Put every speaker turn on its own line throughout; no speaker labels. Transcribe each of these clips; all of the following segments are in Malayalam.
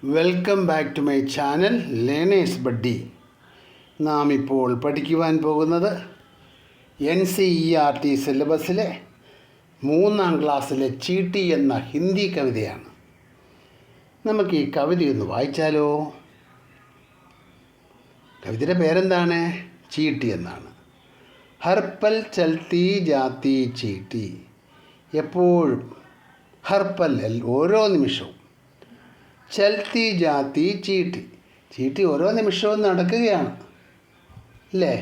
Welcome back to my channel learners buddy. നാം ഇപ്പോൾ പഠിക്കുവാൻ പോകുന്നത് NCERT സിലബസിലെ 3ാം ക്ലാസ്സിലെ ചീട്ടി എന്ന ഹിന്ദി കവിതയാണ്. നമുക്ക് ഈ കവിതയൊന്ന് വായിച്ചാലോ? കവിതയുടെ പേരെന്താണ്? ചീട്ടി എന്നാണ്. ഹർപ്പൽ ചൽത്തി ജാത്തി ചീട്ടി. എപ്പോഴും ഹർപ്പൽ ഓരോ നിമിഷവും, ചൽത്തി ജാത്തി ചീട്ടി, ചീട്ടി ഓരോ നിമിഷവും നടക്കുകയാണ് അല്ലേ?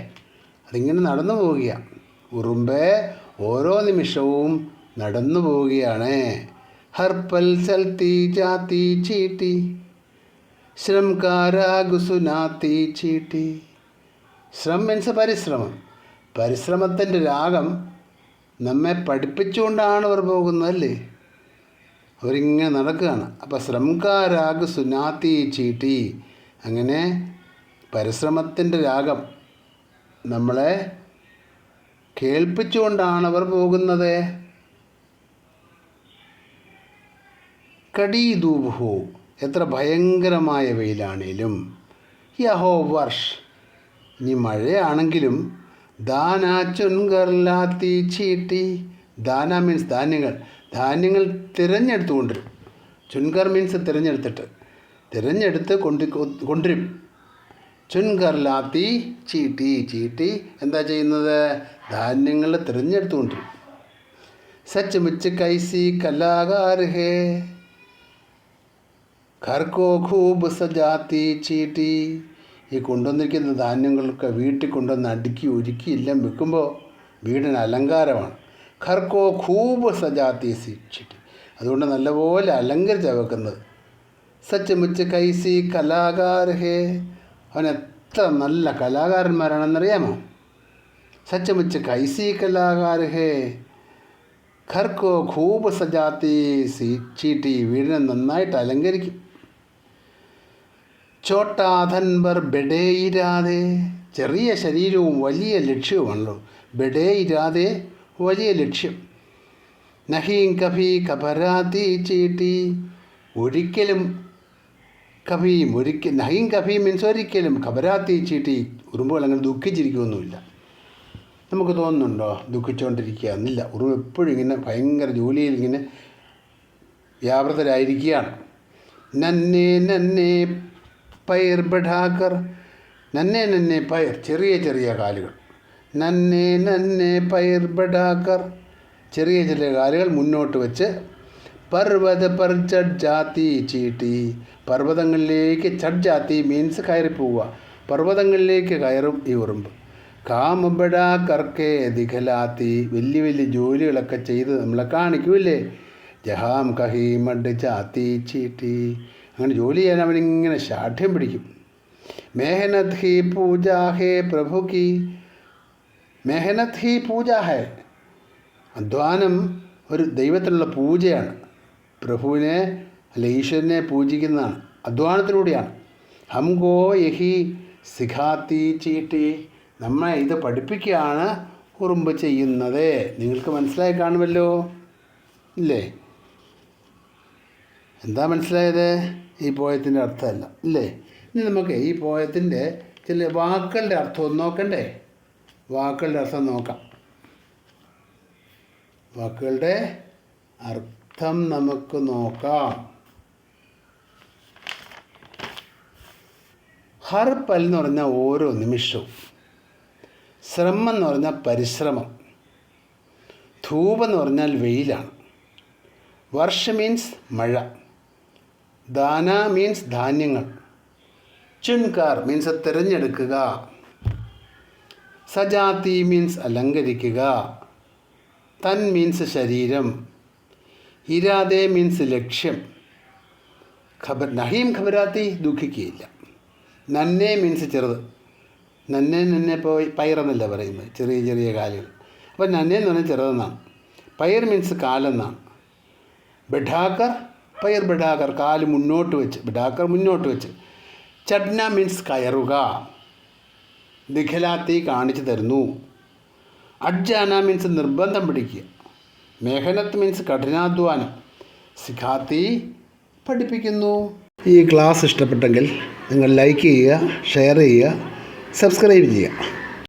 അതിങ്ങനെ നടന്നു പോവുകയാണ്. ഉറുമ്പ് ഓരോ നിമിഷവും നടന്നു പോവുകയാണ്. ഹർപ്പൽ ചൽത്തി ജാത്തി ചീട്ടി, ശ്രംകാരാഗുസുനാത്തി ചീട്ടി. ശ്രം മീൻസ് പരിശ്രമം. പരിശ്രമത്തിൻ്റെ രാഗം നമ്മെ പഠിപ്പിച്ചുകൊണ്ടാണ് അവർ പോകുന്നതല്ലേ? അവരിങ്ങനെ നടക്കുകയാണ്. അപ്പോൾ ശ്രംകാരാഗ് സുനാത്തി ചീട്ടി, അങ്ങനെ പരിശ്രമത്തിൻ്റെ രാഗം നമ്മളെ കേൾപ്പിച്ചുകൊണ്ടാണ് അവർ പോകുന്നത്. കടീ ധൂപ്, എത്ര ഭയങ്കരമായ വെയിലാണേലും, യഹോ വർഷ്, ഇനി മഴയാണെങ്കിലും, ദാന ചുൻകർലാത്തി ചീട്ടി. ദാന മീൻസ് ധാന്യങ്ങൾ, ധാന്യങ്ങൾ തിരഞ്ഞെടുത്ത് കൊണ്ടുവരും. ചുൻകർ മീൻസ് തിരഞ്ഞെടുത്ത് കൊണ്ടുവരും. ചുൻകർലാത്തി ചീട്ടി, ചീട്ടി എന്താ ചെയ്യുന്നത്? ധാന്യങ്ങൾ തിരഞ്ഞെടുത്ത് കൊണ്ടുവരും. സച്ച് മുച്ച് കൈസി കലാകാർ ഹേ, ഘർക്കോ ഖൂബ് സജാത്തി ചീട്ടി. ഈ കൊണ്ടുവന്നിരിക്കുന്ന ധാന്യങ്ങളൊക്കെ വീട്ടിൽ കൊണ്ടുവന്ന് അടുക്കി ഒരുക്കി എല്ലാം വെക്കുമ്പോൾ വീടിന് അലങ്കാരമാണ്. ഘർക്കോ ഖൂബ് സജാത്തി ചീട്ടി, അതുകൊണ്ട് നല്ലപോലെ അലങ്കരിച്ചാണ് വെക്കുന്നത്. സച്ച് മുച്ച് കൈസി കലാകാർ ഹേ, അവൻ എത്ര നല്ല കലാകാരന്മാരാണെന്നറിയാമോ? സച്ച് മുച്ച് കൈസി കലാകാർ ഹേ, ഘർക്കോ ഖൂബ് സജാത്തി ചീട്ടി, വീടിനെ നന്നായിട്ട് അലങ്കരിക്കും. ചോട്ടാ ധൻബർ ബെഡേ ഇരാതെ, ചെറിയ ശരീരവും വലിയ ലക്ഷ്യവുമാണല്ലോ. ബെഡേ ഇരാതെ, വലിയ ലക്ഷ്യം. നഹീം കഭി ഘബരാത്തി ചീട്ടി, ഒരിക്കലും, നഹീം കഭി മീൻസ് ഒരിക്കലും, ഘബരാത്തി ചീട്ടി, ഉറുമ്പുകൾ അങ്ങനെ ദുഃഖിച്ചിരിക്കുകയൊന്നുമില്ല. നമുക്ക് തോന്നുന്നുണ്ടോ ദുഃഖിച്ചുകൊണ്ടിരിക്കുക എന്നില്ല. ഉറുമ്പ് എപ്പോഴും ഇങ്ങനെ ഭയങ്കര ജോലിയിൽ ഇങ്ങനെ വ്യാപൃതരായിരിക്കുകയാണ്. നന്നേ നന്നേ പയർ ബഠാക്കർ, നന്നേ നന്നേ പയർ, ചെറിയ ചെറിയ കാലുകൾ. നന്നേ നന്നേ പയർ ബഠാക്കർ, ചെറിയ ചെറിയ കാലുകൾ മുന്നോട്ട് വെച്ച്. പർവ്വത പർ ചഡ് ജാത്തി ചീട്ടി, പർവ്വതങ്ങളിലേക്ക്, ചഡ് ജാത്തി മീൻസ് കയറിപ്പോവുക, പർവ്വതങ്ങളിലേക്ക് കയറും ഈ ഉറുമ്പ്. കാമ ബഡാ കർക്കെ ദിഖലാത്തി, വലിയ വലിയ ജോലികളൊക്കെ ചെയ്ത് നമ്മളെ കാണിക്കൂല്ലേ? ജഹാം കഹി മഡ് ജാത്തി ചീട്ടി, അങ്ങനെ ജോലി ചെയ്യാൻ അവനിങ്ങനെ ശാഠ്യം പിടിക്കും. മെഹനത് he puja hey Prabhu Ki, മെഹനത് he പൂജ ഹേ, അധ്വാനം ഒരു ദൈവത്തിനുള്ള പൂജയാണ്. പ്രഭുവിനെ അല്ല ഈശ്വരനെ പൂജിക്കുന്നതാണ്, അധ്വാനത്തിലൂടെയാണ്. ഹംഗോ യഹി സിഖാത്തി ചീട്ടി, നമ്മെ ഇത് പഠിപ്പിക്കുകയാണ് ഉറുമ്പ് ചെയ്യുന്നത്. നിങ്ങൾക്ക് മനസ്സിലായി കാണുമല്ലോ ഇല്ലേ? എന്താ മനസ്സിലായത്? ഈ പോയത്തിൻ്റെ അർത്ഥമല്ല ഇല്ലേ? ഇനി നമുക്ക് ഈ പോയത്തിൻ്റെ ചില വാക്കുകളുടെ അർത്ഥം ഒന്ന് നോക്കണ്ടേ? വാക്കുകളുടെ അർത്ഥം നോക്കാം. വാക്കുകളുടെ അർത്ഥം നമുക്ക് നോക്കാം. ഹർപ്പൽ എന്ന് പറഞ്ഞാൽ ഓരോ നിമിഷവും, ശ്രമം എന്ന് പറഞ്ഞാൽ പരിശ്രമം, ധൂപ് എന്ന് പറഞ്ഞാൽ വെയിലാണ്, വർഷ മീൻസ് മഴ, ദാന മീൻസ് ധാന്യങ്ങൾ, ചുൻകാർ മീൻസ് തിരഞ്ഞെടുക്കുക, സജാത്തി മീൻസ് അലങ്കരിക്കുക, തൻ മീൻസ് ശരീരം, ഇരാതെ മീൻസ് ലക്ഷ്യം, നഹീം ഖബരാത്തി ദുഃഖിക്കുകയില്ല, നന്നേ മീൻസ് ചെറുത്, നന്നേ നന്നെ പയറെന്നല്ല പറയുന്നത്, ചെറിയ ചെറിയ കാലുകൾ. അപ്പോൾ നന്നേ എന്ന് പറഞ്ഞാൽ ചെറുതെന്നാണ്. പയർ മീൻസ് കാലെന്നാണ്. ബഠാക്കർ, പയർ ബഠാക്കർ, കാല് മുന്നോട്ട് വെച്ച്, ബഠാക്കർ മുന്നോട്ട് വെച്ച്. ചഡ്ന മീൻസ് കയറുക, ദിഖലാത്തി കാണിച്ചു തരുന്നു. അഡ്ജാന മീൻസ് നിർബന്ധം പിടിക്കുക. മെഹനത്ത് മീൻസ് കഠിനാധ്വാനം. സിഖാത്തി പഠിപ്പിക്കുന്നു. ഈ ക്ലാസ് ഇഷ്ടപ്പെട്ടെങ്കിൽ നിങ്ങൾ ലൈക്ക് ചെയ്യുക, ഷെയർ ചെയ്യുക, സബ്സ്ക്രൈബ് ചെയ്യുക.